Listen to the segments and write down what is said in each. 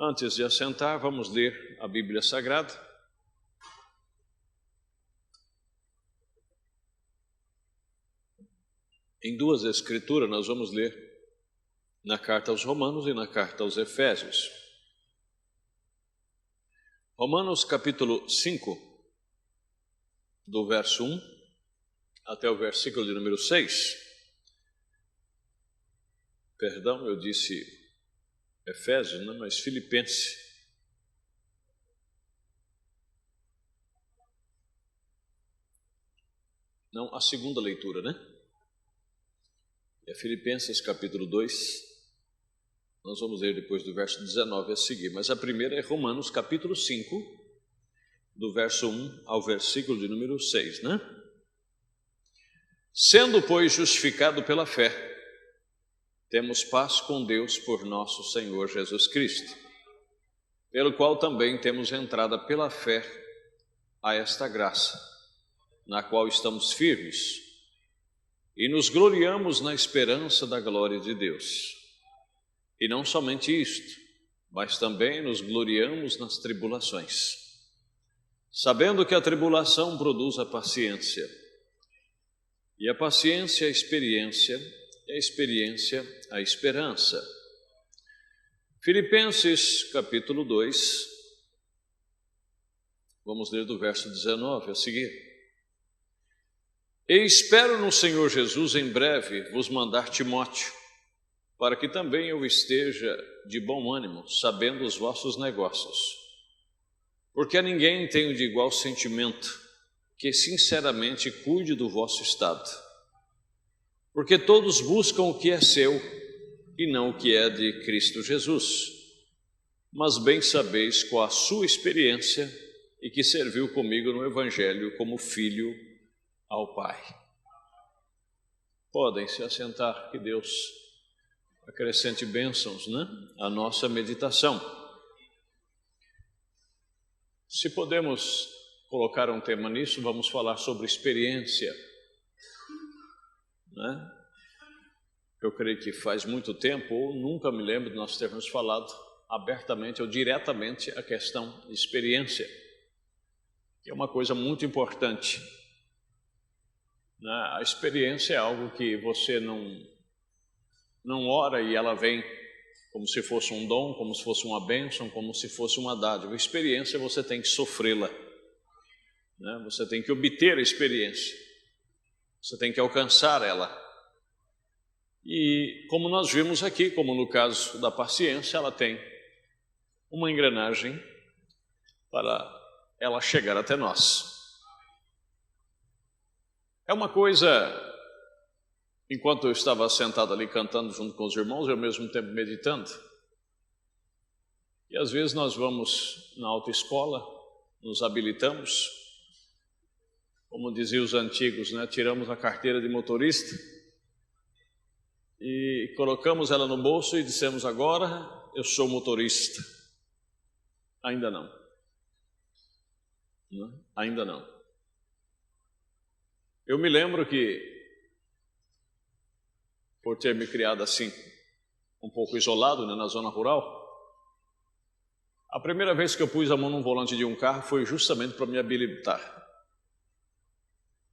Antes de assentar, vamos ler a Bíblia Sagrada. Em duas escrituras, nós vamos ler na carta aos Romanos e na carta aos Efésios. Romanos capítulo 5, do verso 1 até o versículo de número 6. Perdão, eu disse Efésios, não, mas Filipenses. Não, a segunda leitura, né? É Filipenses capítulo 2. Nós vamos ler depois do verso 19 a seguir, mas a primeira é Romanos capítulo 5, do verso 1 ao versículo de número 6, né? Sendo, pois, justificado pela fé, temos paz com Deus por nosso Senhor Jesus Cristo, pelo qual também temos entrada pela fé a esta graça, na qual estamos firmes e nos gloriamos na esperança da glória de Deus. E não somente isto, mas também nos gloriamos nas tribulações, sabendo que a tribulação produz a paciência, e a paciência a experiência, e a experiência a esperança. Filipenses capítulo 2, vamos ler do verso 19 a seguir. E espero no Senhor Jesus em breve vos mandar Timóteo, para que também eu esteja de bom ânimo, sabendo os vossos negócios. Porque a ninguém tenho de igual sentimento, que sinceramente cuide do vosso estado. Porque todos buscam o que é seu, e não o que é de Cristo Jesus. Mas bem sabeis qual a sua experiência, e que serviu comigo no Evangelho como filho ao Pai. Podem se assentar, que Deus acrescente bênçãos, né, à nossa meditação. Se podemos colocar um tema nisso, vamos falar sobre experiência, né? Eu creio que faz muito tempo, ou nunca me lembro de nós termos falado abertamente ou diretamente a questão de experiência, que é uma coisa muito importante. A experiência é algo que você não ora e ela vem como se fosse um dom, como se fosse uma bênção, como se fosse uma dádiva. A experiência você tem que sofrê-la, né? Você tem que obter a experiência, você tem que alcançar ela. E como nós vimos aqui, como no caso da paciência, ela tem uma engrenagem para ela chegar até nós. É uma coisa, enquanto eu estava sentado ali cantando junto com os irmãos, eu ao mesmo tempo meditando, e às vezes nós vamos na autoescola, nos habilitamos, como diziam os antigos, né? Tiramos a carteira de motorista e colocamos ela no bolso e dissemos: agora eu sou motorista. Ainda não. Ainda não. Eu me lembro que, por ter me criado assim, um pouco isolado, né, na zona rural, a primeira vez que eu pus a mão num volante de um carro foi justamente para me habilitar.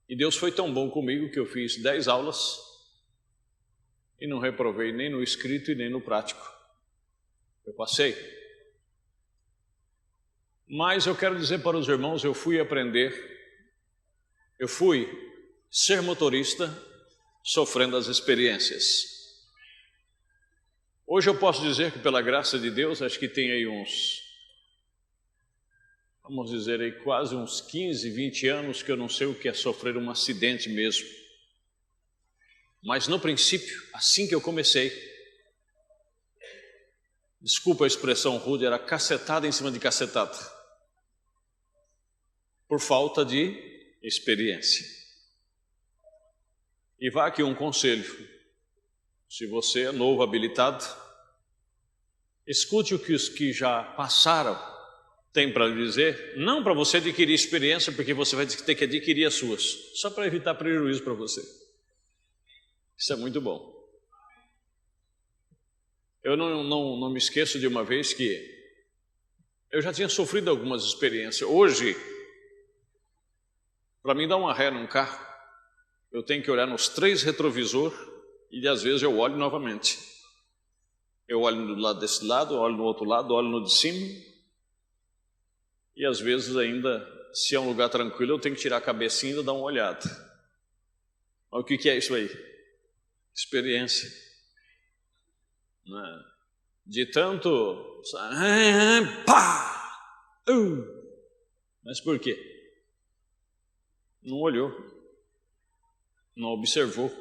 E Deus foi tão bom comigo que eu fiz 10 aulas e não reprovei nem no escrito e nem no prático. Eu passei. Mas eu quero dizer para os irmãos, eu fui ser motorista sofrendo as experiências. Hoje eu posso dizer que, pela graça de Deus, acho que tem aí vamos dizer aí, quase uns 15, 20 anos que eu não sei o que é sofrer um acidente mesmo. Mas no princípio, assim que eu comecei, desculpa a expressão rude, era cacetada em cima de cacetada, por falta de experiência. E vai aqui um conselho: se você é novo habilitado, escute o que os que já passaram têm para lhe dizer, não para você adquirir experiência, porque você vai ter que adquirir as suas, só para evitar prejuízo para você. Isso é muito bom. Eu não me esqueço de uma vez que eu já tinha sofrido algumas experiências. Hoje, para mim dar uma ré num carro, eu tenho que olhar nos 3 retrovisores e às vezes eu olho novamente. Eu olho do lado desse lado, olho no outro lado, olho no de cima. E às vezes ainda, se é um lugar tranquilo, eu tenho que tirar a cabecinha e dar uma olhada. Mas o que é isso aí? Experiência. Né? De tanto... Pá! Mas por quê? Não olhou. Não observou.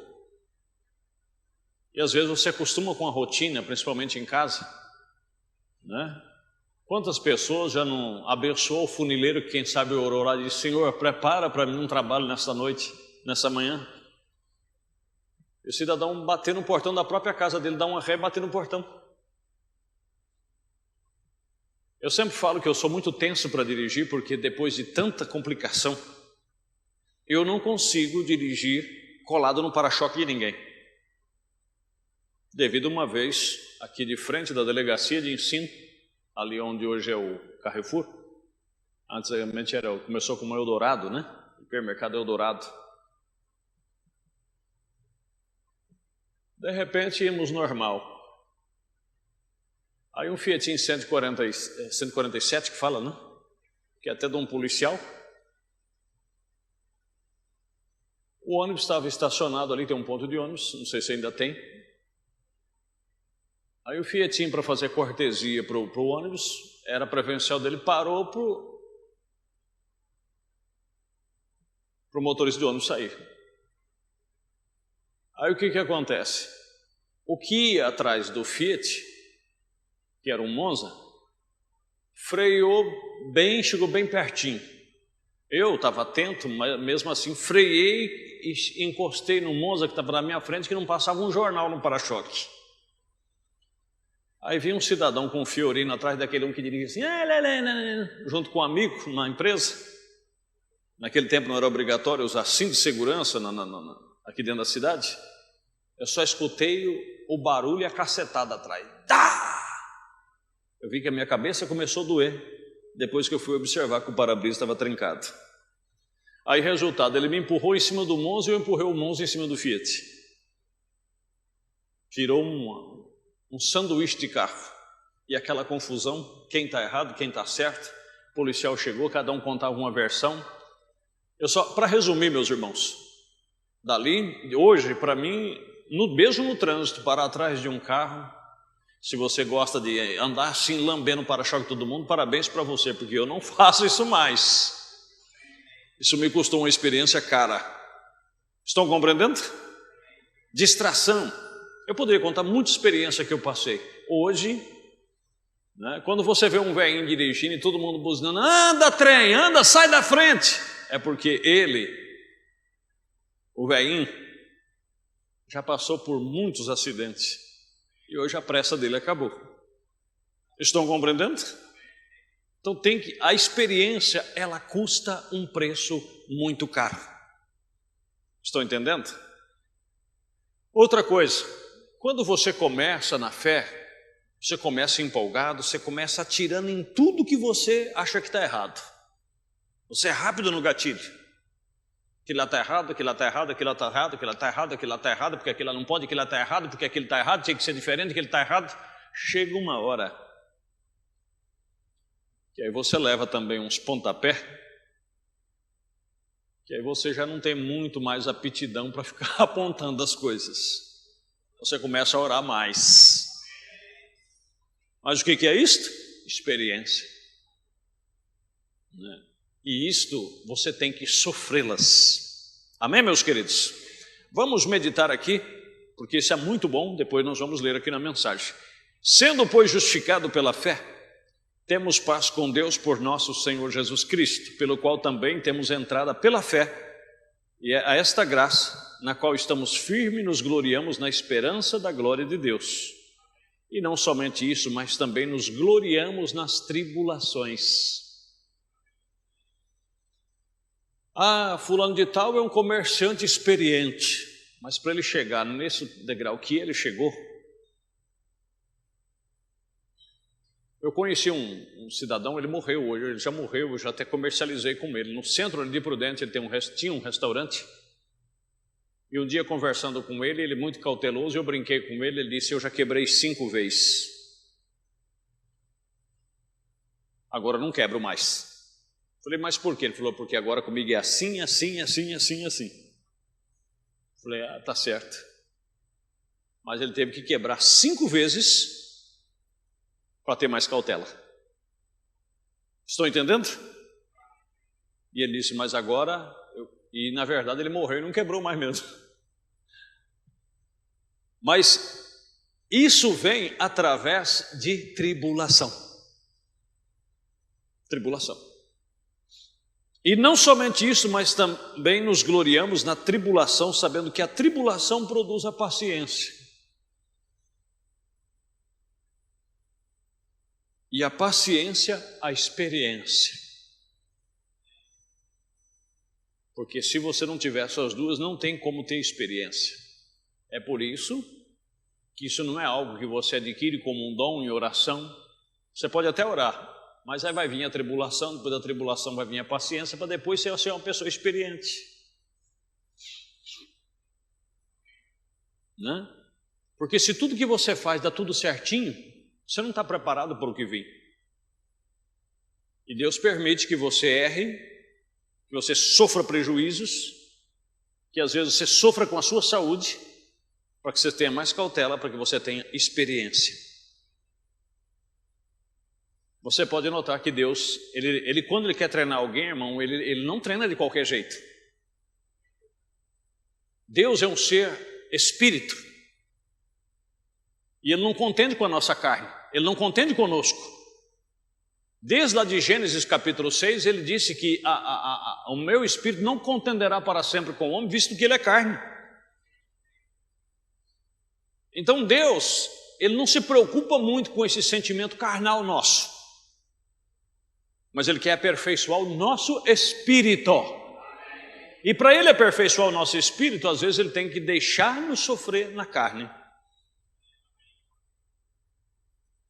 E às vezes você acostuma com a rotina, principalmente em casa, né? Quantas pessoas já não abençoou o funileiro que quem sabe orou lá e disse: Senhor, prepara para mim um trabalho nessa noite, nessa manhã. E o cidadão bater no portão da própria casa dele, dá uma ré e bater no portão. Eu sempre falo que eu sou muito tenso para dirigir, porque depois de tanta complicação, eu não consigo dirigir colado no para-choque de ninguém. Devido uma vez, aqui de frente da delegacia de ensino, ali onde hoje é o Carrefour, antigamente começou como Eldorado, né? O hipermercado Eldorado. De repente íamos normal. Aí um Fiatinho 147 que fala, né? Que é até de um policial. O ônibus estava estacionado ali, tem um ponto de ônibus, não sei se ainda tem. Aí o Fiatinho, para fazer cortesia para o ônibus, era preferencial dele, parou para o motorista de ônibus sair. Aí o que acontece? O que ia atrás do Fiat, que era um Monza, freou bem, chegou bem pertinho. Eu estava atento, mas mesmo assim freiei e encostei no Monza que estava na minha frente, que não passava um jornal no para-choque. Aí vinha um cidadão com um Fiorino atrás daquele um que dirigia assim, junto com um amigo na empresa. Naquele tempo não era obrigatório usar cinto de segurança aqui dentro da cidade. Eu só escutei o barulho e a cacetada atrás. Eu vi que a minha cabeça começou a doer, depois que eu fui observar que o para-brisa estava trincado. Aí, resultado, ele me empurrou em cima do Monza e eu empurrei o Monza em cima do Fiat. Virou um sanduíche de carro. E aquela confusão, quem está errado, quem está certo. O policial chegou, cada um contava uma versão. Para resumir, meus irmãos, dali, hoje, para mim, mesmo no trânsito, parar atrás de um carro, se você gosta de andar assim, lambendo o para-choque de todo mundo, parabéns para você, porque eu não faço isso mais. Isso me custou uma experiência cara. Estão compreendendo? Distração. Eu poderia contar muita experiência que eu passei. Hoje, né, quando você vê um velhinho dirigindo e todo mundo buzinando, anda trem, anda, sai da frente. É porque ele, o velhinho, já passou por muitos acidentes. E hoje a pressa dele acabou. Estão compreendendo? Então a experiência, ela custa um preço muito caro. Estão entendendo? Outra coisa, quando você começa na fé, você começa empolgado, você começa atirando em tudo que você acha que está errado. Você é rápido no gatilho. Aquilo lá está errado, aquilo lá está errado, aquilo lá está errado, aquilo lá está errado, aquilo lá está errado, porque aquilo lá não pode, aquilo lá está errado, porque aquilo está errado, tinha que ser diferente, aquilo está errado. Chega uma hora que aí você leva também uns pontapés, que aí você já não tem muito mais aptidão para ficar apontando as coisas. Você começa a orar mais. Mas o que é isto? Experiência. Né? E isto você tem que sofrê-las. Amém, meus queridos? Vamos meditar aqui, porque isso é muito bom, depois nós vamos ler aqui na mensagem. Sendo, pois, justificado pela fé, temos paz com Deus por nosso Senhor Jesus Cristo, pelo qual também temos entrada pela fé, e é a esta graça, na qual estamos firmes e nos gloriamos na esperança da glória de Deus. E não somente isso, mas também nos gloriamos nas tribulações. Fulano de tal é um comerciante experiente, mas para ele chegar nesse degrau que ele chegou, Eu conheci um cidadão, ele morreu hoje, ele já morreu, eu já até comercializei com ele. No centro ali de Prudente ele tinha um restaurante. E um dia conversando com ele muito cauteloso, eu brinquei com ele disse, eu já quebrei 5 vezes. Agora não quebro mais. Falei, mas por quê? Ele falou, porque agora comigo é assim, assim, assim, assim, assim. Falei, tá certo. Mas ele teve que quebrar 5 vezes para ter mais cautela. Estão entendendo? E ele disse, mas agora... E na verdade ele morreu e não quebrou mais mesmo. Mas isso vem através de tribulação. Tribulação. E não somente isso, mas também nos gloriamos na tribulação, sabendo que a tribulação produz a paciência. E a paciência, a experiência. Porque se você não tiver essas duas, não tem como ter experiência. É por isso que isso não é algo que você adquire como um dom em oração. Você pode até orar, mas aí vai vir a tribulação, depois da tribulação vai vir a paciência, para depois você ser uma pessoa experiente. Né? Porque se tudo que você faz dá tudo certinho, você não está preparado para o que vem. E Deus permite que você erre, que você sofra prejuízos, que às vezes você sofra com a sua saúde, para que você tenha mais cautela, para que você tenha experiência. Você pode notar que Deus, ele quando Ele quer treinar alguém, irmão, ele não treina de qualquer jeito. Deus é um ser espírito. E Ele não contende com a nossa carne, Ele não contende conosco. Desde lá de Gênesis capítulo 6, Ele disse que o meu espírito não contenderá para sempre com o homem, visto que ele é carne. Então Deus, Ele não se preocupa muito com esse sentimento carnal nosso, mas Ele quer aperfeiçoar o nosso espírito. E para Ele aperfeiçoar o nosso espírito, às vezes Ele tem que deixar-nos sofrer na carne.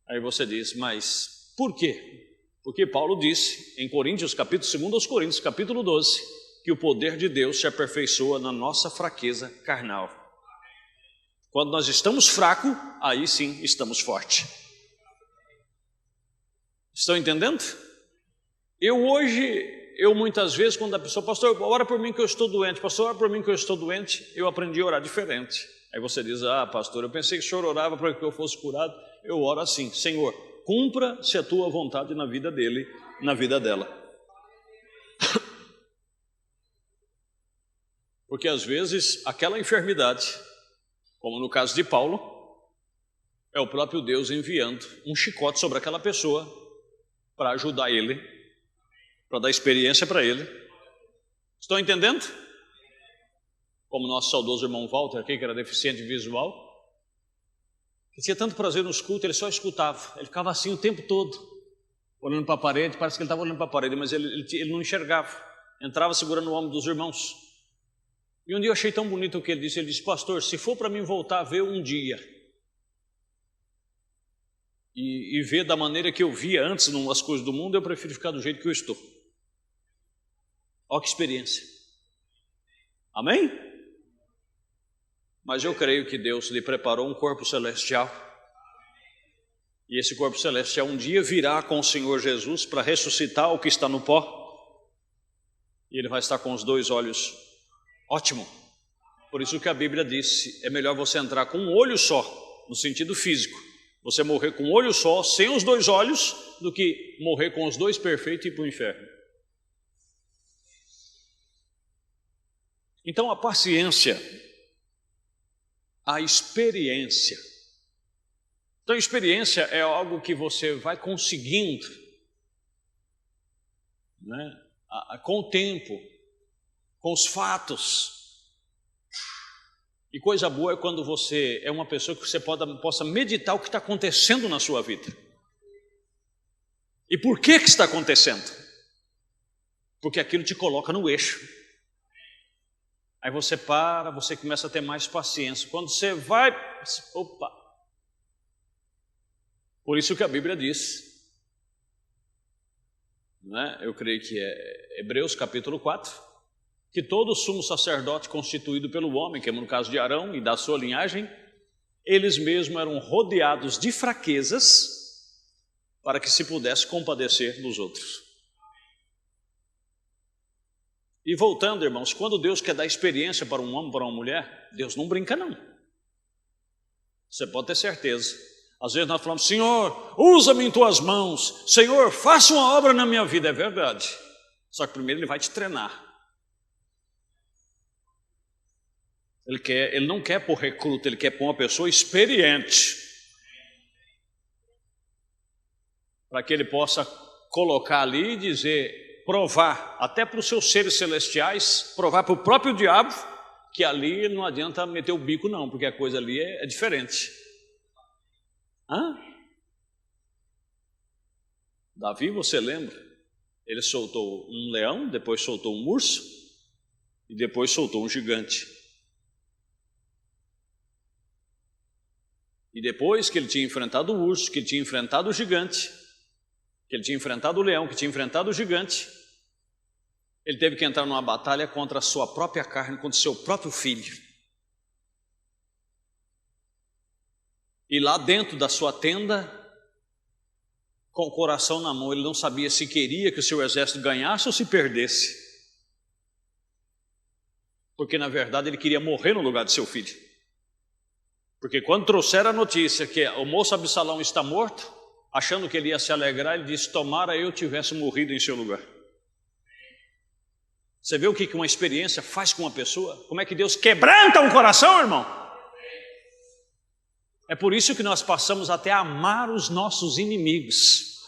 Aí você diz, mas por quê? Porque Paulo disse em Coríntios, capítulo 2 aos Coríntios, capítulo 12, que o poder de Deus se aperfeiçoa na nossa fraqueza carnal. Quando nós estamos fracos, aí sim estamos fortes. Estão entendendo? Eu muitas vezes, quando a pessoa, pastor, ora por mim que eu estou doente, pastor, ora por mim que eu estou doente, eu aprendi a orar diferente. Aí você diz, pastor, eu pensei que o senhor orava para que eu fosse curado. Eu oro assim, Senhor, cumpra-se a tua vontade na vida dele, na vida dela. Porque às vezes aquela enfermidade, como no caso de Paulo, é o próprio Deus enviando um chicote sobre aquela pessoa para ajudar ele, para dar experiência para ele. Estão entendendo? Como nosso saudoso irmão Walter aqui, que era deficiente visual, que tinha tanto prazer nos cultos, ele só escutava, ele ficava assim o tempo todo, olhando para a parede, parece que ele estava olhando para a parede, mas ele não enxergava, entrava segurando o ombro dos irmãos. E um dia eu achei tão bonito o que ele disse, pastor, se for para mim voltar a ver um dia, e ver da maneira que eu via antes as coisas do mundo, eu prefiro ficar do jeito que eu estou. Olha que experiência. Amém? Mas eu creio que Deus lhe preparou um corpo celestial. E esse corpo celestial um dia virá com o Senhor Jesus para ressuscitar o que está no pó. E ele vai estar com os 2 olhos. Ótimo. Por isso que a Bíblia disse, é melhor você entrar com um olho só, no sentido físico. Você morrer com um olho só, sem os 2 olhos, do que morrer com os 2 perfeitos e ir para o inferno. Então a paciência, a experiência. Então a experiência é algo que você vai conseguindo, né? Com o tempo, com os fatos. E coisa boa é quando você é uma pessoa que você possa meditar o que está acontecendo na sua vida. E por que está acontecendo? Porque aquilo te coloca no eixo. Aí você para, você começa a ter mais paciência. Quando você vai, opa! Por isso que a Bíblia diz né? Eu creio que é Hebreus capítulo 4, que todo sumo sacerdote constituído pelo homem, que é no caso de Arão e da sua linhagem, eles mesmos eram rodeados de fraquezas para que se pudesse compadecer dos outros. E voltando, irmãos, quando Deus quer dar experiência para um homem, para uma mulher, Deus não brinca não. Você pode ter certeza. Às vezes nós falamos: Senhor, usa-me em tuas mãos, Senhor, faça uma obra na minha vida. É verdade. Só que primeiro Ele vai te treinar. Ele não quer pôr recruta, Ele quer pôr uma pessoa experiente, para que Ele possa colocar ali e dizer, provar, até para os seus seres celestiais, provar para o próprio diabo, que ali não adianta meter o bico não, porque a coisa ali é diferente. Davi, você lembra? Ele soltou um leão, depois soltou um urso, e depois soltou um gigante. E depois que ele tinha enfrentado o urso, que ele tinha enfrentado o gigante, que ele tinha enfrentado o leão, que tinha enfrentado o gigante, ele teve que entrar numa batalha contra a sua própria carne, contra o seu próprio filho. E lá dentro da sua tenda, com o coração na mão, ele não sabia se queria que o seu exército ganhasse ou se perdesse. Porque na verdade ele queria morrer no lugar de seu filho. Porque quando trouxeram a notícia que o moço Absalão está morto, achando que ele ia se alegrar, ele disse: tomara eu tivesse morrido em seu lugar. Você vê o que uma experiência faz com uma pessoa? Como é que Deus quebranta um coração, irmão? É por isso que nós passamos até a amar os nossos inimigos.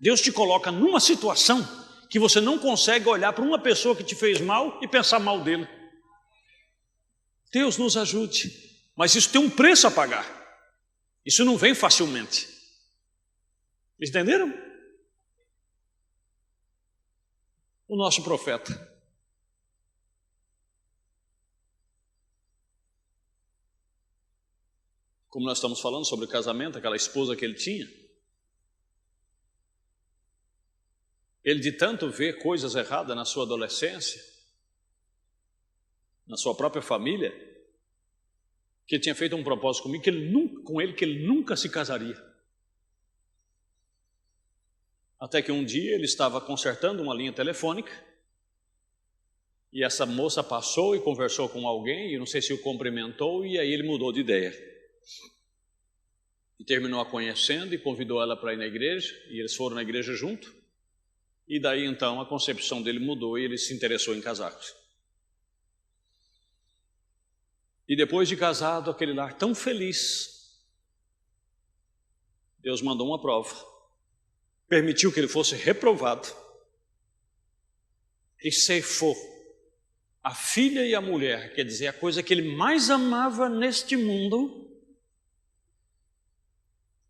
Deus te coloca numa situação que você não consegue olhar para uma pessoa que te fez mal e pensar mal dele. Deus nos ajude. Mas isso tem um preço a pagar. Isso não vem facilmente. Entenderam? O nosso profeta. Como nós estamos falando sobre o casamento, aquela esposa que ele tinha. Ele de tanto ver coisas erradas na sua adolescência, na sua própria família, que ele tinha feito um propósito comigo, que ele nunca se casaria. Até que um dia ele estava consertando uma linha telefônica e essa moça passou e conversou com alguém, e não sei se o cumprimentou, e aí ele mudou de ideia. E terminou a conhecendo e convidou ela para ir na igreja, e eles foram na igreja junto, e daí então a concepção dele mudou e ele se interessou em casar. E depois de casado, aquele lar tão feliz, Deus mandou uma prova, permitiu que ele fosse reprovado e ceifou a filha e a mulher, quer dizer, a coisa que ele mais amava neste mundo.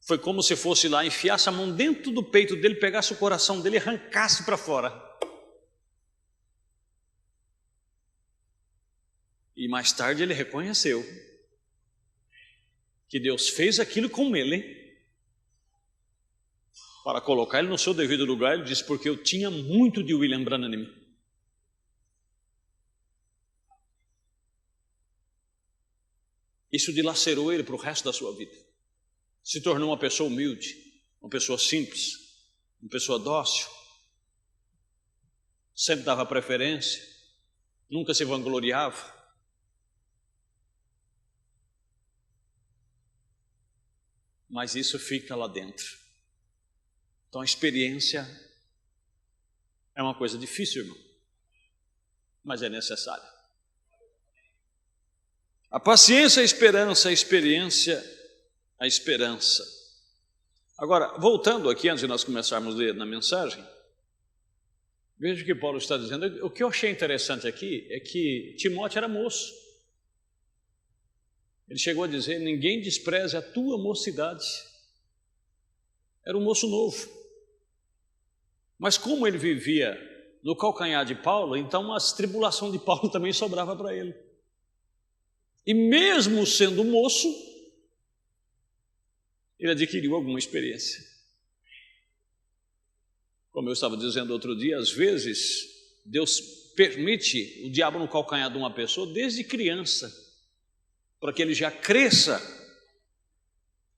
Foi como se fosse lá, enfiasse a mão dentro do peito dele, pegasse o coração dele e arrancasse para fora. E mais tarde ele reconheceu que Deus fez aquilo com ele para colocar ele no seu devido lugar. Ele disse: porque eu tinha muito de William Branham em mim. Isso dilacerou ele para o resto da sua vida. Se tornou uma pessoa humilde, uma pessoa simples, uma pessoa dócil, sempre dava preferência, nunca se vangloriava. Mas isso fica lá dentro. Então a experiência é uma coisa difícil, irmão, mas é necessária. A paciência, a esperança, a experiência, a esperança. Agora, voltando aqui, antes de nós começarmos a ler na mensagem, veja o que Paulo está dizendo. O que eu achei interessante aqui é que Timóteo era moço. Ele chegou a dizer: ninguém despreze a tua mocidade. Era um moço novo. Mas como ele vivia no calcanhar de Paulo, então as tribulações de Paulo também sobrava para ele. E mesmo sendo moço, ele adquiriu alguma experiência. Como eu estava dizendo outro dia, às vezes Deus permite o diabo no calcanhar de uma pessoa desde criança, para que ele já cresça.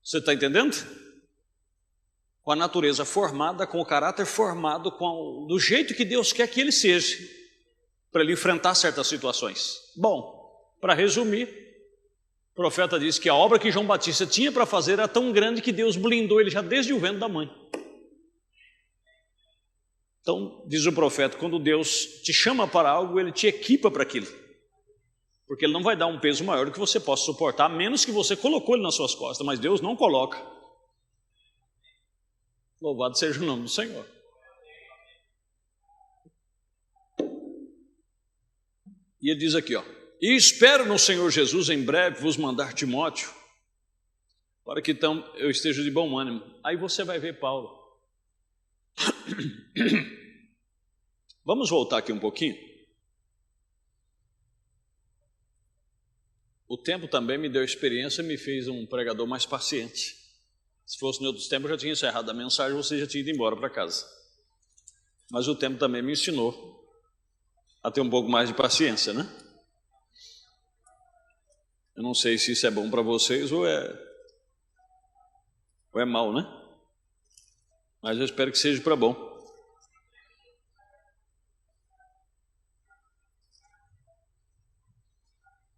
Você está entendendo? Com a natureza formada, com o caráter formado, do jeito que Deus quer que ele seja, para ele enfrentar certas situações. Bom, para resumir, o profeta disse que a obra que João Batista tinha para fazer era tão grande que Deus blindou ele já desde o ventre da mãe. Então, diz o profeta, quando Deus te chama para algo, ele te equipa para aquilo. Porque ele não vai dar um peso maior do que você possa suportar, a menos que você colocou ele nas suas costas, mas Deus não coloca. Louvado seja o nome do Senhor. E ele diz aqui, e espero no Senhor Jesus em breve vos mandar Timóteo, para que então eu esteja de bom ânimo. Aí você vai ver Paulo. Vamos voltar aqui um pouquinho. O tempo também me deu experiência e me fez um pregador mais paciente. Se fosse em outros tempos eu já tinha encerrado a mensagem, você já tinha ido embora para casa. Mas o tempo também me ensinou a ter um pouco mais de paciência, né? Eu não sei se isso é bom para vocês ou é mal, né? Mas eu espero que seja para bom.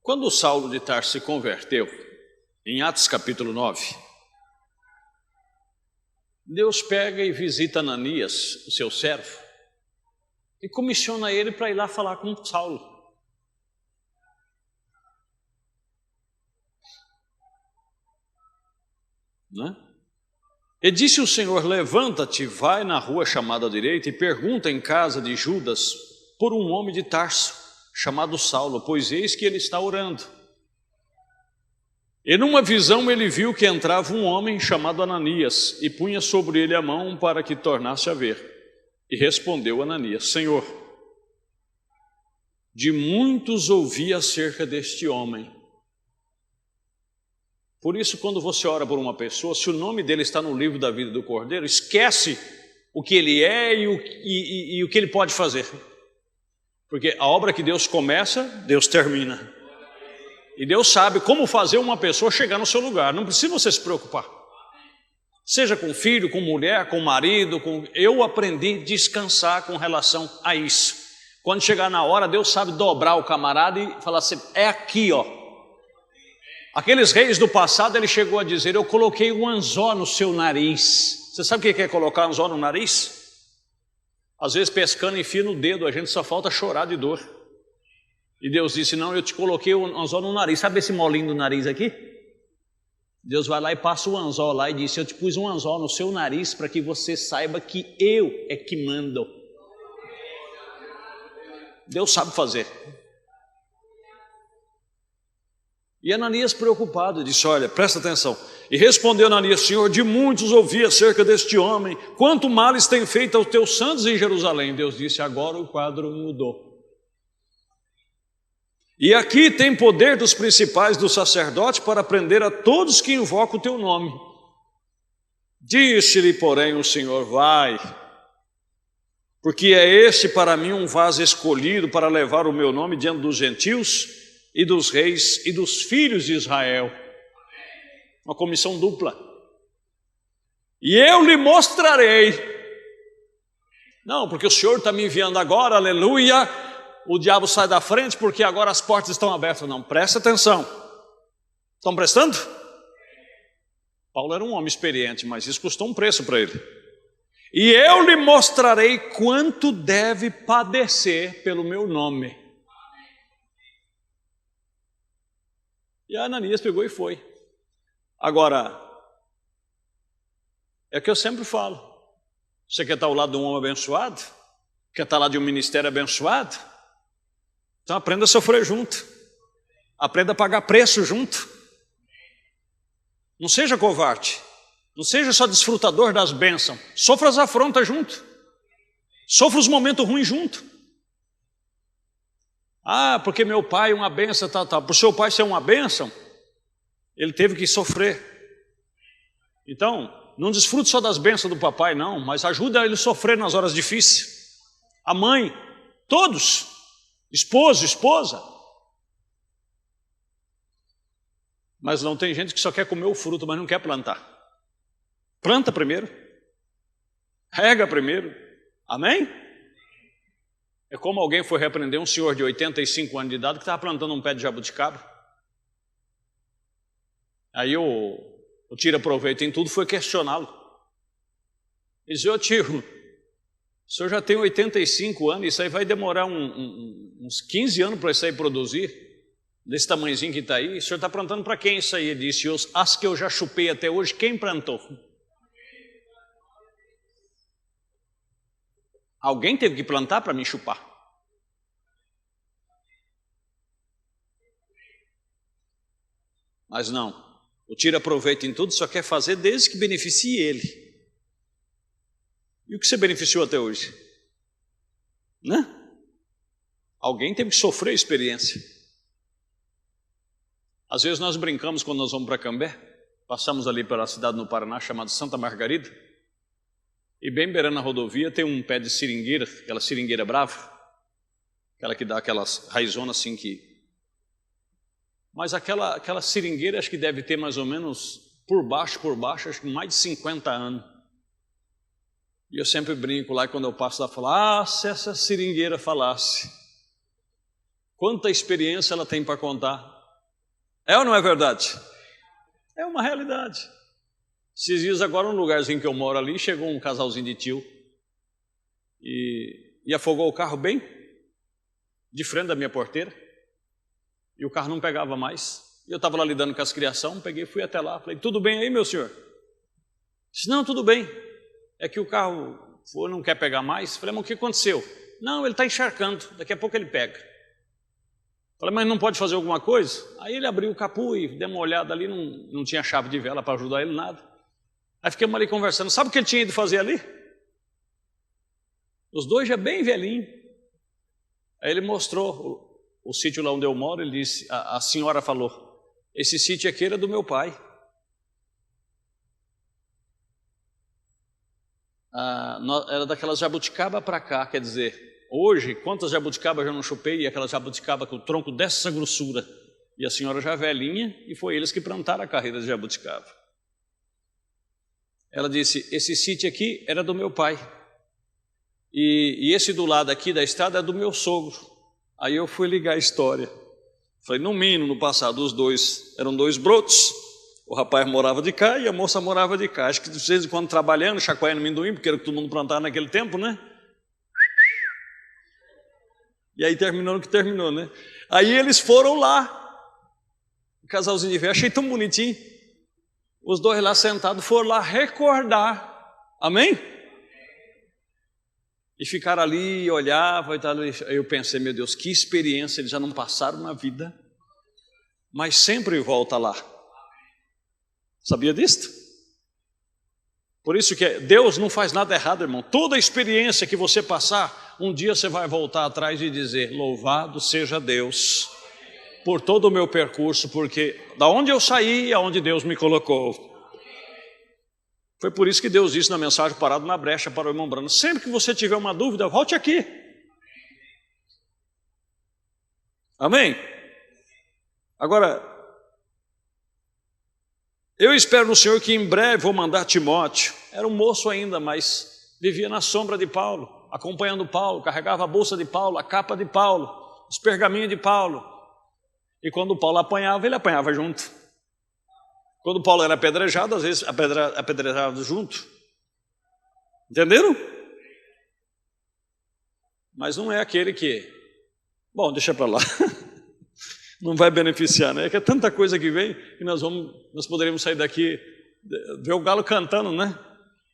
Quando o Saulo de Tarso se converteu, em Atos capítulo 9, Deus pega e visita Ananias, o seu servo, e comissiona ele para ir lá falar com Saulo. Né? E disse o Senhor, levanta-te, vai na rua chamada à direita e pergunta em casa de Judas por um homem de Tarso, chamado Saulo, pois eis que ele está orando. E numa visão ele viu que entrava um homem chamado Ananias e punha sobre ele a mão para que tornasse a ver. E respondeu Ananias, Senhor, de muitos ouvi acerca deste homem. Por isso, quando você ora por uma pessoa, se o nome dele está no livro da vida do Cordeiro, esquece o que ele é e o que ele pode fazer. Porque a obra que Deus começa, Deus termina. E Deus sabe como fazer uma pessoa chegar no seu lugar. Não precisa você se preocupar. Seja com filho, com mulher, com marido. Eu aprendi a descansar com relação a isso. Quando chegar na hora, Deus sabe dobrar o camarada e falar assim, é aqui, ó. Aqueles reis do passado, ele chegou a dizer, eu coloquei um anzol no seu nariz. Você sabe o que é colocar anzol no nariz? Às vezes pescando enfia no dedo, a gente só falta chorar de dor. E Deus disse, não, eu te coloquei o anzol no nariz. Sabe esse molinho do nariz aqui? Deus vai lá e passa o anzol lá e disse, eu te pus um anzol no seu nariz para que você saiba que eu é que mando. Deus sabe fazer. E Ananias preocupado disse, olha, presta atenção. E respondeu Ananias, Senhor, de muitos ouvi acerca deste homem, quanto males tem feito aos teus santos em Jerusalém. Deus disse, agora o quadro mudou. E aqui tem poder dos principais dos sacerdotes para prender a todos que invocam o teu nome. Disse-lhe, porém, o Senhor, vai, porque é este para mim um vaso escolhido para levar o meu nome diante dos gentios e dos reis e dos filhos de Israel. Uma comissão dupla. E eu lhe mostrarei. Não, porque o Senhor está me enviando agora, aleluia. O diabo sai da frente porque agora as portas estão abertas. Não, presta atenção. Estão prestando? Paulo era um homem experiente, mas isso custou um preço para ele. E eu lhe mostrarei quanto deve padecer pelo meu nome. E a Ananias pegou e foi. Agora, é o que eu sempre falo. Você quer estar ao lado de um homem abençoado? Quer estar ao lado de um ministério abençoado? Então aprenda a sofrer junto. Aprenda a pagar preço junto. Não seja covarde. Não seja só desfrutador das bênçãos. Sofra as afrontas junto. Sofra os momentos ruins junto. Ah, porque meu pai é uma bênção, tal. Para o seu pai ser uma bênção, ele teve que sofrer. Então, não desfrute só das bênçãos do papai, não, mas ajuda ele a sofrer nas horas difíceis. A mãe, todos, esposo, esposa. Mas não tem gente que só quer comer o fruto, mas não quer plantar. Planta primeiro, rega primeiro, amém? É como alguém foi repreender um senhor de 85 anos de idade que estava plantando um pé de jabuticaba. Aí o tira proveito em tudo foi questioná-lo. Ele disse: ô tio, o senhor já tem 85 anos, isso aí vai demorar uns 15 anos para isso aí produzir, desse tamanhozinho que está aí. O senhor está plantando para quem isso aí? Ele disse: as que eu já chupei até hoje, quem plantou? Alguém teve que plantar para me chupar. Mas não, o tira proveito em tudo só quer fazer desde que beneficie ele. E o que você beneficiou até hoje? Né? Alguém teve que sofrer a experiência. Às vezes nós brincamos quando nós vamos para Cambé, passamos ali pela cidade no Paraná chamada Santa Margarida, e bem beirando a rodovia tem um pé de seringueira, aquela seringueira brava, aquela que dá aquelas raizonas assim que... Mas aquela seringueira acho que deve ter mais ou menos, por baixo, acho que mais de 50 anos. E eu sempre brinco lá, quando eu passo lá, falo: se essa seringueira falasse, quanta experiência ela tem para contar. É ou não é verdade? É uma realidade. Esses dias agora, num lugarzinho que eu moro ali, chegou um casalzinho de tio e afogou o carro bem de frente da minha porteira, e o carro não pegava mais. E eu estava lá lidando com as criações, peguei, fui até lá, falei: tudo bem aí, meu senhor? Disse: não, tudo bem, é que o carro não quer pegar mais. Falei: mas o que aconteceu? Não, ele está encharcando, daqui a pouco ele pega. Falei: mas não pode fazer alguma coisa? Aí ele abriu o capô e deu uma olhada ali, não tinha chave de vela para ajudar ele, nada. Aí ficamos ali conversando. Sabe o que ele tinha ido fazer ali? Os dois já bem velhinhos. Aí ele mostrou o sítio lá onde eu moro. Ele disse, a senhora falou: esse sítio aqui era do meu pai. Era daquelas jabuticaba para cá, quer dizer, hoje, quantas jabuticabas eu já não chupei, e aquela jabuticaba com o tronco dessa grossura, e a senhora já velhinha, e foi eles que plantaram a carreira de jabuticaba. Ela disse: esse sítio aqui era do meu pai, e esse do lado aqui da estrada é do meu sogro. Aí eu fui ligar a história. Falei: no mínimo, no passado, os dois eram dois brotos. O rapaz morava de cá e a moça morava de cá. Acho que de vez em quando trabalhando, chacoalhando amendoim, porque era o que todo mundo plantava naquele tempo, né? E aí terminou no que terminou, né? Aí eles foram lá, o casalzinho de velho, achei tão bonitinho. Os dois lá sentados foram lá recordar, amém? E ficaram ali, olhavam e tal. Aí eu pensei: meu Deus, que experiência, eles já não passaram na vida, mas sempre volta lá. Sabia disto? Por isso que Deus não faz nada errado, irmão. Toda experiência que você passar, um dia você vai voltar atrás e dizer: louvado seja Deus por todo o meu percurso, porque da onde eu saí, aonde Deus me colocou. Foi por isso que Deus disse na mensagem Parado na Brecha para o irmão Brano: sempre que você tiver uma dúvida, volte aqui. Amém? Agora, eu espero no Senhor que em breve vou mandar Timóteo. Era um moço ainda, mas vivia na sombra de Paulo, acompanhando Paulo, carregava a bolsa de Paulo, a capa de Paulo, os pergaminhos de Paulo. E quando Paulo apanhava, ele apanhava junto. Quando Paulo era apedrejado, às vezes apedrejado junto. Entenderam? Mas não é aquele que... Bom, deixa para lá. Não vai beneficiar, né? É que é tanta coisa que vem que nós poderíamos sair daqui, ver o galo cantando, né?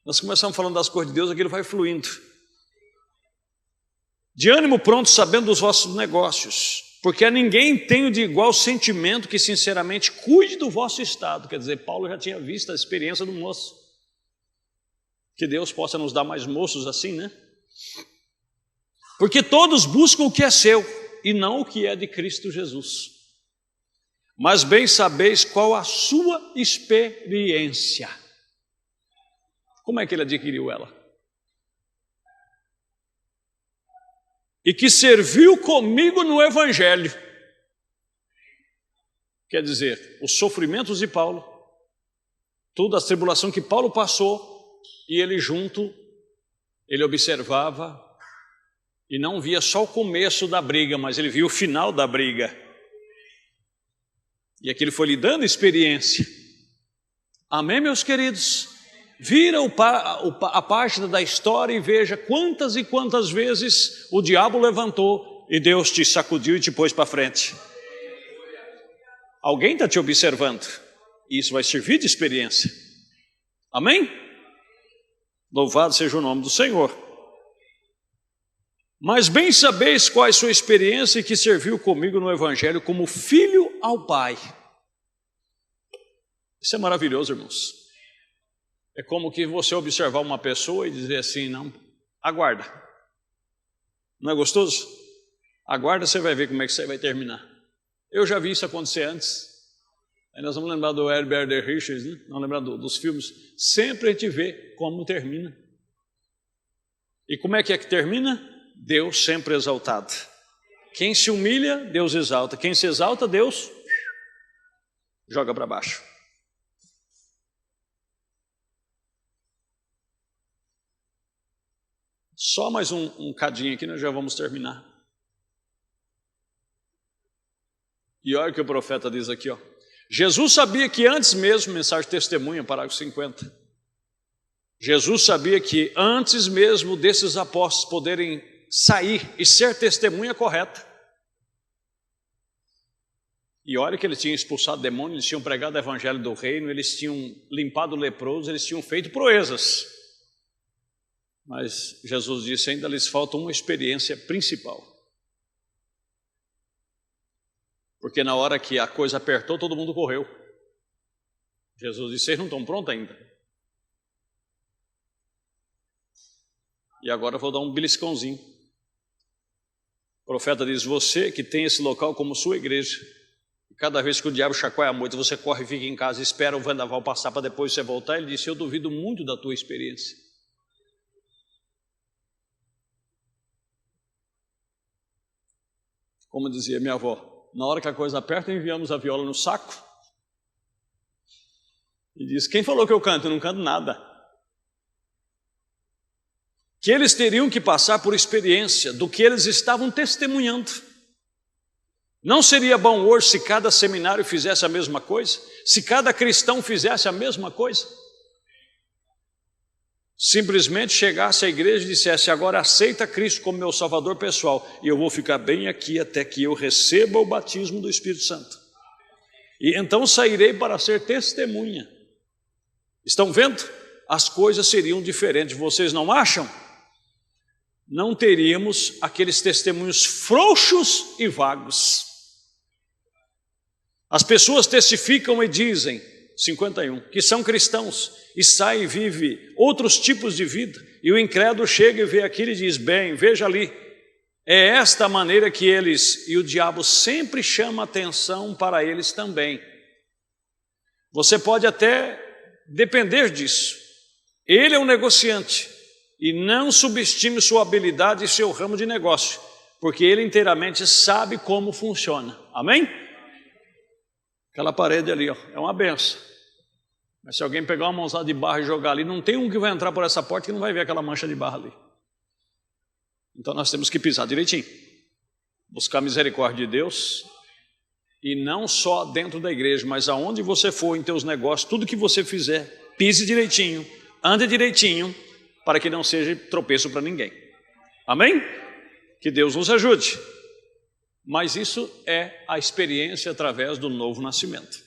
Nós começamos falando das coisas de Deus, aquilo vai fluindo. De ânimo pronto, sabendo dos vossos negócios, porque a ninguém tenho de igual sentimento que sinceramente cuide do vosso estado. Quer dizer, Paulo já tinha visto a experiência do moço. Que Deus possa nos dar mais moços assim, né? Porque todos buscam o que é seu e não o que é de Cristo Jesus. Mas bem sabeis qual a sua experiência. Como é que ele adquiriu ela? E que serviu comigo no Evangelho. Quer dizer, os sofrimentos de Paulo, toda a tribulação que Paulo passou, e ele junto, ele observava e não via só o começo da briga, mas ele via o final da briga. E aquilo foi lhe dando experiência. Amém, meus queridos? Vira a página da história e veja quantas e quantas vezes o diabo levantou e Deus te sacudiu e te pôs para frente. Alguém está te observando. E isso vai servir de experiência. Amém? Louvado seja o nome do Senhor. Mas bem sabeis qual é a sua experiência e que serviu comigo no Evangelho como filho ao Pai. Isso é maravilhoso, irmãos. É como que você observar uma pessoa e dizer assim, não, aguarda. Não é gostoso? Aguarda, você vai ver como é que você vai terminar. Eu já vi isso acontecer antes. Aí nós vamos lembrar do Herbert Richards, né? Vamos lembrar dos filmes. Sempre a gente vê como termina. E como é que termina? Deus sempre exaltado. Quem se humilha, Deus exalta. Quem se exalta, Deus joga para baixo. Só mais um cadinho aqui, nós já vamos terminar. E olha o que o profeta diz aqui, ó. Jesus sabia que antes mesmo, mensagem de testemunha, parágrafo 50. Jesus sabia que antes mesmo desses apóstolos poderem sair e ser testemunha correta. E olha que eles tinham expulsado demônios, eles tinham pregado o evangelho do reino, eles tinham limpado leprosos, eles tinham feito proezas. Mas Jesus disse, ainda lhes falta uma experiência principal. Porque na hora que a coisa apertou, todo mundo correu. Jesus disse, vocês não estão prontos ainda. E agora eu vou dar um beliscãozinho. O profeta diz, você que tem esse local como sua igreja, cada vez que o diabo chacoalha a moita, você corre e fica em casa, espera o vendaval passar para depois você voltar. Ele disse, eu duvido muito da tua experiência. Como dizia minha avó, na hora que a coisa aperta, enviamos a viola no saco. E diz, quem falou que eu canto? Eu não canto nada. Que eles teriam que passar por experiência do que eles estavam testemunhando. Não seria bom hoje se cada seminário fizesse a mesma coisa? Se cada cristão fizesse a mesma coisa? Simplesmente chegasse à igreja e dissesse, agora aceita Cristo como meu salvador pessoal, e eu vou ficar bem aqui até que eu receba o batismo do Espírito Santo. E então sairei para ser testemunha. Estão vendo? As coisas seriam diferentes, vocês não acham? Não teríamos aqueles testemunhos frouxos e vagos. As pessoas testificam e dizem, 51, que são cristãos e saem e vivem outros tipos de vida, e o incrédulo chega e vê aquilo e diz, bem, veja ali, é esta a maneira que eles, e o diabo sempre chama atenção para eles também. Você pode até depender disso. Ele é um negociante, e não subestime sua habilidade e seu ramo de negócio, porque ele inteiramente sabe como funciona. Amém? Aquela parede ali, ó, é uma benção. Mas se alguém pegar uma mãozada de barro e jogar ali, não tem um que vai entrar por essa porta que não vai ver aquela mancha de barro ali. Então nós temos que pisar direitinho. Buscar a misericórdia de Deus. E não só dentro da igreja, mas aonde você for em teus negócios, tudo que você fizer, pise direitinho, ande direitinho, para que não seja tropeço para ninguém. Amém? Que Deus nos ajude. Mas isso é a experiência através do novo nascimento.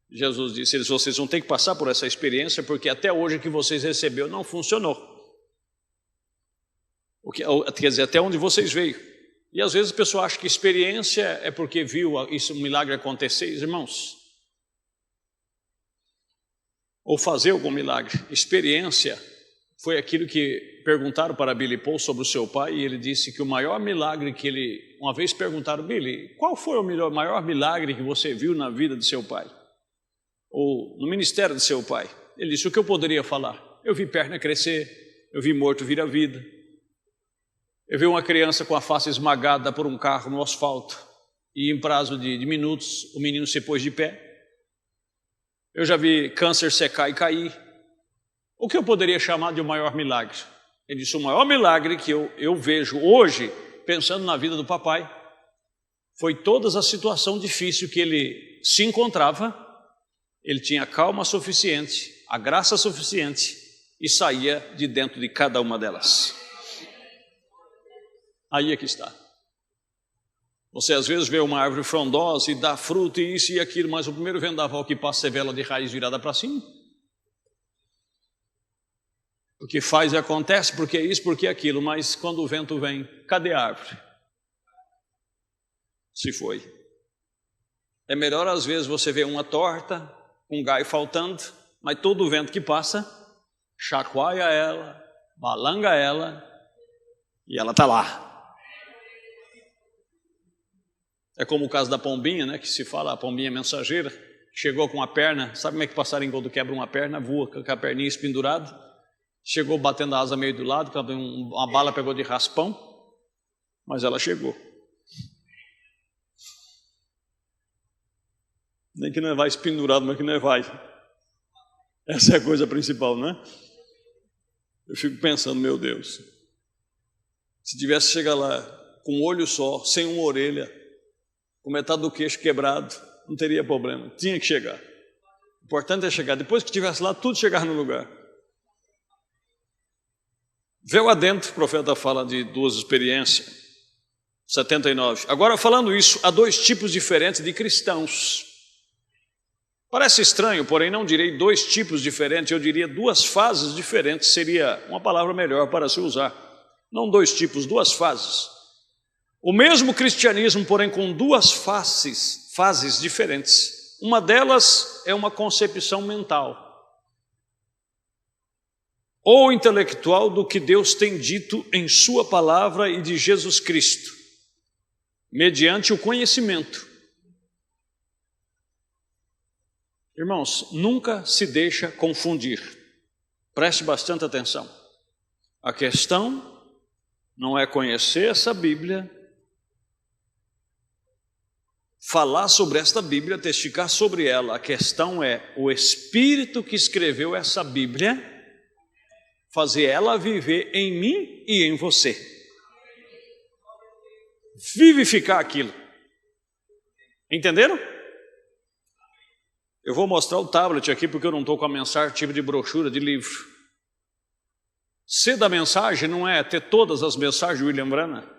Jesus disse, vocês vão ter que passar por essa experiência, porque até hoje que vocês receberam não funcionou. Quer dizer, até onde vocês veio. E às vezes a pessoa acha que experiência é porque viu isso, um milagre acontecer. Irmãos, ou fazer algum milagre. Experiência foi aquilo que perguntaram para Billy Paul sobre o seu pai, e ele disse que o maior milagre que ele... Uma vez perguntaram, Billy, qual foi o maior milagre que você viu na vida de seu pai? Ou no ministério de seu pai? Ele disse: o que eu poderia falar? Eu vi perna crescer, eu vi morto vir à vida, eu vi uma criança com a face esmagada por um carro no asfalto e em prazo de minutos o menino se pôs de pé. Eu já vi câncer secar e cair. O que eu poderia chamar de o maior milagre? Ele disse: o maior milagre que eu vejo hoje, pensando na vida do papai, foi toda a situação difícil que ele se encontrava. Ele tinha calma suficiente, a graça suficiente e saía de dentro de cada uma delas. Aí é que está. Você às vezes vê uma árvore frondosa e dá fruto e isso e aquilo, mas o primeiro vendaval que passa é vela de raiz virada para cima. O que faz e acontece, porque é isso, porque é aquilo, mas quando o vento vem, cadê a árvore? Se foi. É melhor às vezes você ver uma torta, um galho faltando, mas todo o vento que passa, chacoalha ela, balanga ela, e ela está lá. É como o caso da pombinha, né, que se fala, a pombinha mensageira, chegou com a perna, sabe como é que o passarinho quando quebra uma perna, voa com a perninha espendurada, chegou batendo a asa meio do lado, uma bala pegou de raspão, mas ela chegou. Nem que não vai espendurado, mas que não vai. Essa é a coisa principal, né? Eu fico pensando, meu Deus, se tivesse chegado lá com um olho só, sem uma orelha, com metade do queixo quebrado, não teria problema, tinha que chegar. O importante é chegar, depois que estivesse lá, tudo chegar no lugar. Véu adentro, o profeta fala de duas experiências, 79. Agora, falando isso, há dois tipos diferentes de cristãos. Parece estranho, porém não direi dois tipos diferentes, eu diria duas fases diferentes, seria uma palavra melhor para se usar. Não dois tipos, duas fases. O mesmo cristianismo, porém com duas fases diferentes. Uma delas é uma concepção mental ou intelectual do que Deus tem dito em sua palavra e de Jesus Cristo, mediante o conhecimento. Irmãos, nunca se deixa confundir. Preste bastante atenção. A questão não é conhecer essa Bíblia, falar sobre esta Bíblia, testificar sobre ela. A questão é o Espírito que escreveu essa Bíblia, fazer ela viver em mim e em você. Vivificar aquilo. Entenderam? Eu vou mostrar o tablet aqui porque eu não estou com a mensagem tipo de brochura, de livro. Ser da mensagem não é ter todas as mensagens de William Branham.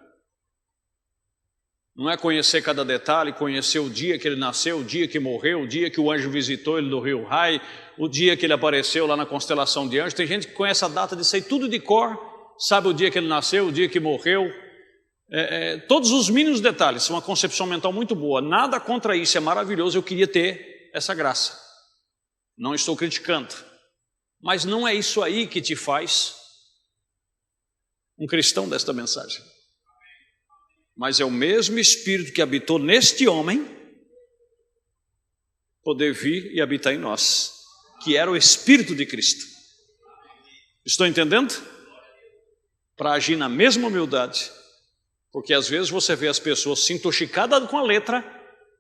Não é conhecer cada detalhe, conhecer o dia que ele nasceu, o dia que morreu, o dia que o anjo visitou ele no Rio Rai, o dia que ele apareceu lá na constelação de anjos. Tem gente que conhece a data disso aí tudo de cor, sabe o dia que ele nasceu, o dia que morreu. Todos os mínimos detalhes, uma concepção mental muito boa. Nada contra isso, é maravilhoso, eu queria ter essa graça. Não estou criticando. Mas não é isso aí que te faz um cristão desta mensagem. Mas é o mesmo Espírito que habitou neste homem poder vir e habitar em nós, que era o Espírito de Cristo. Estou entendendo? Para agir na mesma humildade, porque às vezes você vê as pessoas se intoxicadas com a letra,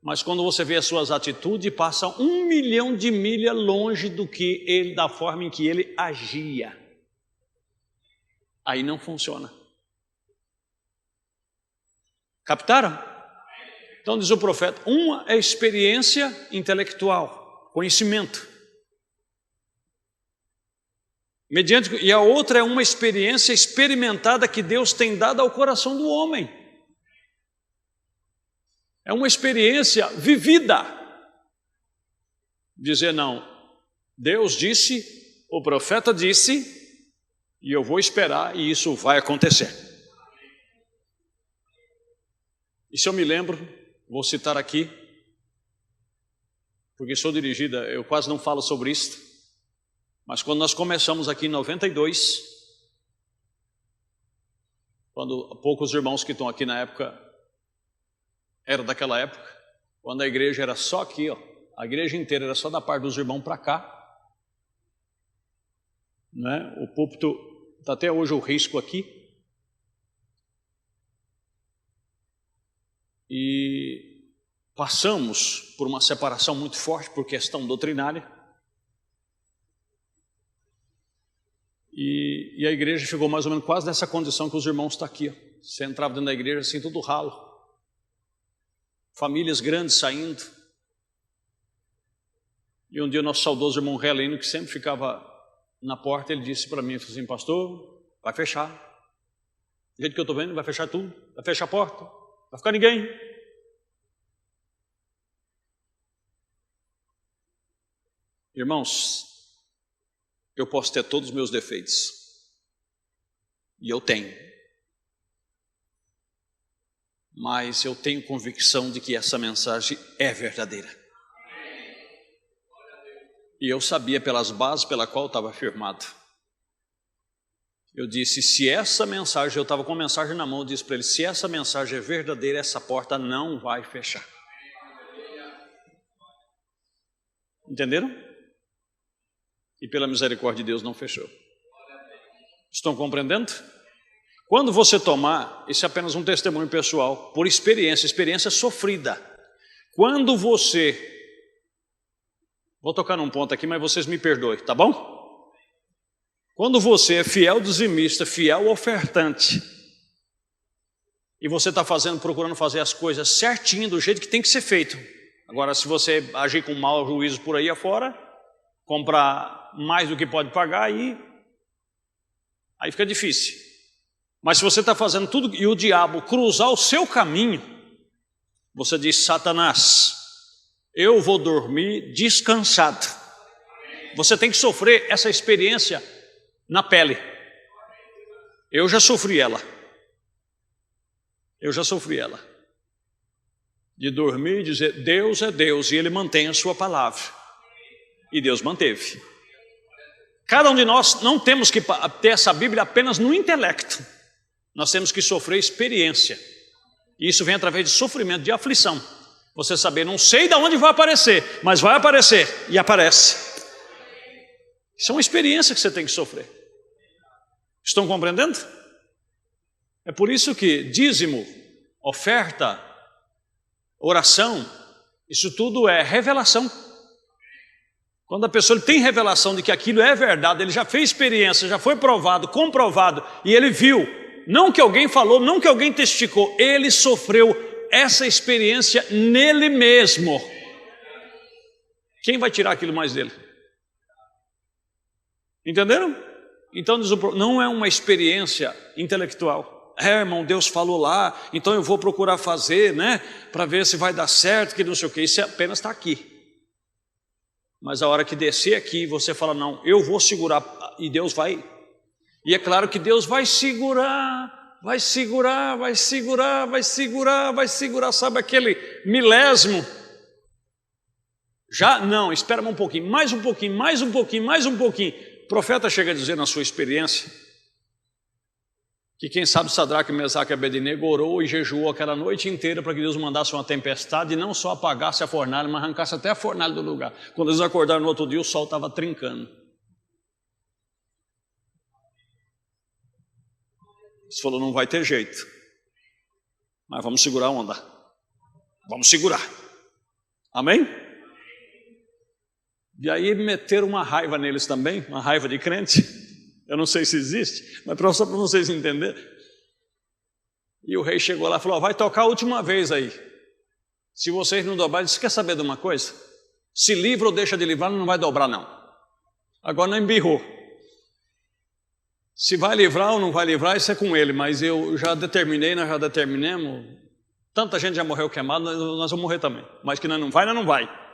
mas quando você vê as suas atitudes, passa 1 milhão de milhas longe do que ele, da forma em que ele agia. Aí não funciona. Captaram? Então diz o profeta, uma é experiência intelectual, conhecimento. E a outra é uma experiência experimentada que Deus tem dado ao coração do homem. É uma experiência vivida. Dizer não, Deus disse, o profeta disse, e eu vou esperar e isso vai acontecer. E se eu me lembro, vou citar aqui, porque sou dirigida, eu quase não falo sobre isso, mas quando nós começamos aqui em 92, quando poucos irmãos que estão aqui na época, era daquela época, quando a igreja era só aqui, ó, a igreja inteira era só da parte dos irmãos para cá, né? O púlpito está até hoje o risco aqui. E passamos por uma separação muito forte por questão doutrinária. E a igreja ficou mais ou menos quase nessa condição que os irmãos estão aqui. Você entrava dentro da igreja assim, tudo ralo. Famílias grandes saindo. E um dia o nosso saudoso irmão Relino, que sempre ficava na porta, ele disse para mim, assim, pastor, vai fechar. Do jeito que eu estou vendo, vai fechar tudo. Vai fechar a porta. Não vai ficar ninguém. Irmãos, eu posso ter todos os meus defeitos. E eu tenho. Mas eu tenho convicção de que essa mensagem é verdadeira. E eu sabia pelas bases pela qual eu estava firmado. Eu disse, se essa mensagem, eu estava com a mensagem na mão, eu disse para ele, se essa mensagem é verdadeira, essa porta não vai fechar. Entenderam? E pela misericórdia de Deus não fechou. Estão compreendendo? Quando você tomar, isso é apenas um testemunho pessoal, por experiência sofrida. Quando você, vou tocar num ponto aqui, mas vocês me perdoem, tá bom? Quando você é fiel dizimista, fiel ofertante, e você está procurando fazer as coisas certinho, do jeito que tem que ser feito. Agora, se você agir com mau juízo por aí afora, comprar mais do que pode pagar, aí fica difícil. Mas se você está fazendo tudo e o diabo cruzar o seu caminho, você diz, Satanás, eu vou dormir descansado. Você tem que sofrer essa experiência na pele. Eu já sofri ela. De dormir e dizer, Deus é Deus e Ele mantém a sua palavra. E Deus manteve. Cada um de nós não temos que ter essa Bíblia apenas no intelecto. Nós temos que sofrer experiência. E isso vem através de sofrimento, de aflição. Você saber, não sei de onde vai aparecer, mas vai aparecer. E aparece. Isso é uma experiência que você tem que sofrer. Estão compreendendo? É por isso que dízimo, oferta, oração, isso tudo é revelação. Quando a pessoa tem revelação de que aquilo é verdade, ele já fez experiência, já foi provado, comprovado, e ele viu, não que alguém falou, não que alguém testificou, ele sofreu essa experiência nele mesmo. Quem vai tirar aquilo mais dele? Entenderam? Então não é uma experiência intelectual. Irmão, Deus falou lá, então eu vou procurar fazer, né? Para ver se vai dar certo, que não sei o que. Isso apenas está aqui. Mas a hora que descer aqui, você fala, não, eu vou segurar. E Deus vai. E é claro que Deus vai segurar, vai segurar, vai segurar, vai segurar, vai segurar. Sabe aquele milésimo? Já? Não, espera um pouquinho, mais um pouquinho, mais um pouquinho, mais um pouquinho. O profeta chega a dizer na sua experiência que quem sabe Sadraque, Mesaque e Abednego orou e jejuou aquela noite inteira para que Deus mandasse uma tempestade e não só apagasse a fornalha, mas arrancasse até a fornalha do lugar. Quando eles acordaram no outro dia, o sol estava trincando. Eles falaram, não vai ter jeito, mas vamos segurar a onda. Vamos segurar. Amém? E aí meteram uma raiva neles também, uma raiva de crente. Eu não sei se existe, mas só para vocês entenderem. E o rei chegou lá e falou, vai tocar a última vez aí. Se vocês não dobrarem, você quer saber de uma coisa? Se livra ou deixa de livrar, não vai dobrar não. Agora não embirrou. Se vai livrar ou não vai livrar, isso é com ele, mas eu já determinei, nós já determinamos. Tanta gente já morreu queimada, nós vamos morrer também. Mas que nós não vai.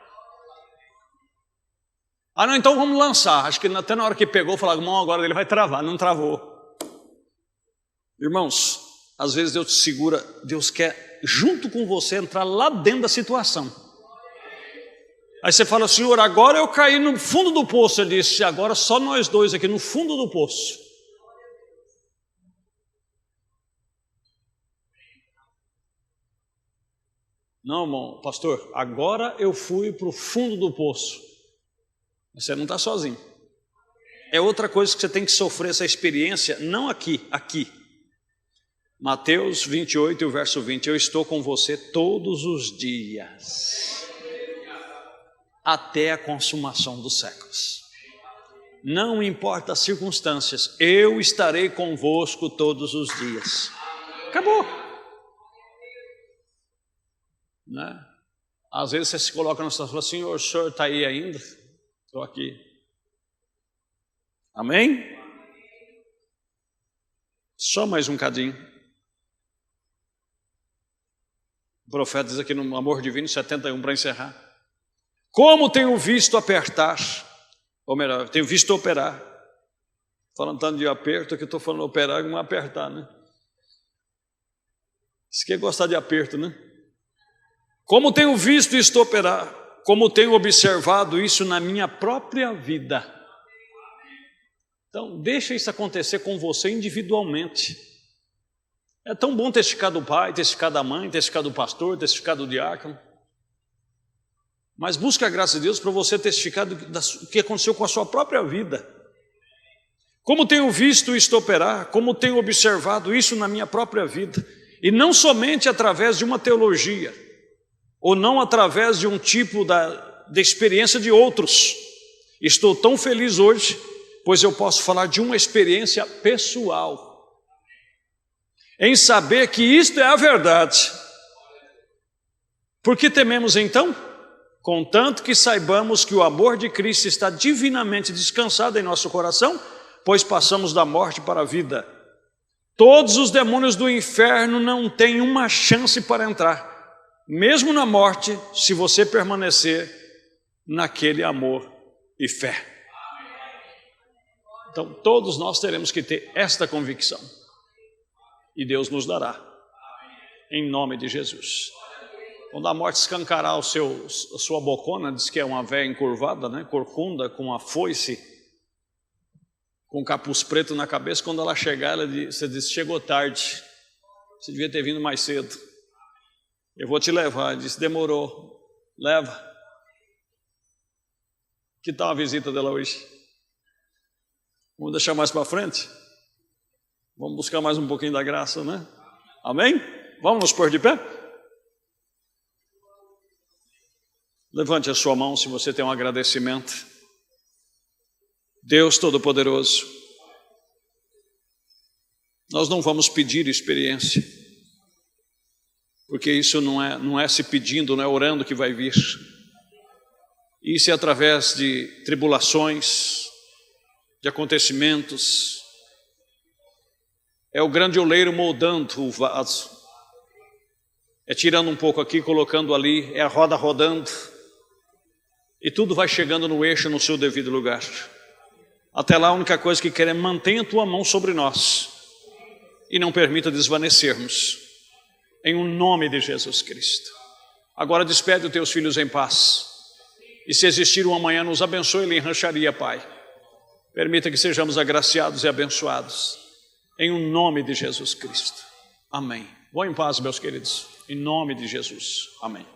Ah, não, então vamos lançar. Acho que até na hora que pegou, falaram, irmão, agora ele vai travar. Não travou. Irmãos, às vezes Deus te segura, Deus quer, junto com você, entrar lá dentro da situação. Aí você fala, Senhor, agora eu caí no fundo do poço. Ele disse, agora só nós dois aqui no fundo do poço. Não, irmão, pastor, agora eu fui para o fundo do poço. Você não está sozinho. é outra coisa que você tem que sofrer essa experiência, não aqui. Mateus 28, o verso 20, eu estou com você todos os dias, até a consumação dos séculos. Não importa as circunstâncias, eu estarei convosco todos os dias. Acabou. Né? Às vezes você se coloca na situação assim, o senhor está aí ainda? Estou aqui. Amém? Só mais um cadinho. O profeta diz aqui no Amor Divino 71 para encerrar. Como tenho visto apertar, ou melhor, tenho visto operar. Falando tanto de aperto, que estou falando operar e não apertar, né? Isso quer gostar de aperto, né? Como tenho visto isto operar, como tenho observado isso na minha própria vida. Então, deixa isso acontecer com você individualmente. É tão bom testificar do pai, testificar da mãe, testificar do pastor, testificar do diácono. Mas busca a graça de Deus para você testificar do que aconteceu com a sua própria vida. Como tenho visto isto operar, como tenho observado isso na minha própria vida. E não somente através de uma teologia, ou não através de um tipo de experiência de outros. Estou tão feliz hoje, pois eu posso falar de uma experiência pessoal, em saber que isto é a verdade. Por que tememos então? Contanto que saibamos que o amor de Cristo está divinamente descansado em nosso coração, pois passamos da morte para a vida. Todos os demônios do inferno não têm uma chance para entrar, mesmo na morte, se você permanecer naquele amor e fé. Então, todos nós teremos que ter esta convicção. E Deus nos dará. Em nome de Jesus. Quando a morte escancarar a sua bocona, diz que é uma véia encurvada, né? Corcunda, com a foice, com um capuz preto na cabeça. Quando ela chegar, você diz, chegou tarde. Você devia ter vindo mais cedo. Eu vou te levar. Ele disse, demorou. Leva. Que tal a visita dela hoje? Vamos deixar mais para frente? Vamos buscar mais um pouquinho da graça, né? Amém? Vamos nos pôr de pé? Levante a sua mão se você tem um agradecimento. Deus Todo-Poderoso, nós não vamos pedir experiência, porque isso não é se pedindo, não é orando que vai vir. Isso é através de tribulações, de acontecimentos. É o grande oleiro moldando o vaso. É tirando um pouco aqui, colocando ali, é a roda rodando. E tudo vai chegando no eixo, no seu devido lugar. Até lá a única coisa que quer é mantenha a tua mão sobre nós. E não permita desvanecermos. Em um nome de Jesus Cristo. Agora despede os teus filhos em paz. E se existir um amanhã, nos abençoe em rancharia, Pai. Permita que sejamos agraciados e abençoados. Em um nome de Jesus Cristo. Amém. Vão em paz, meus queridos. Em nome de Jesus. Amém.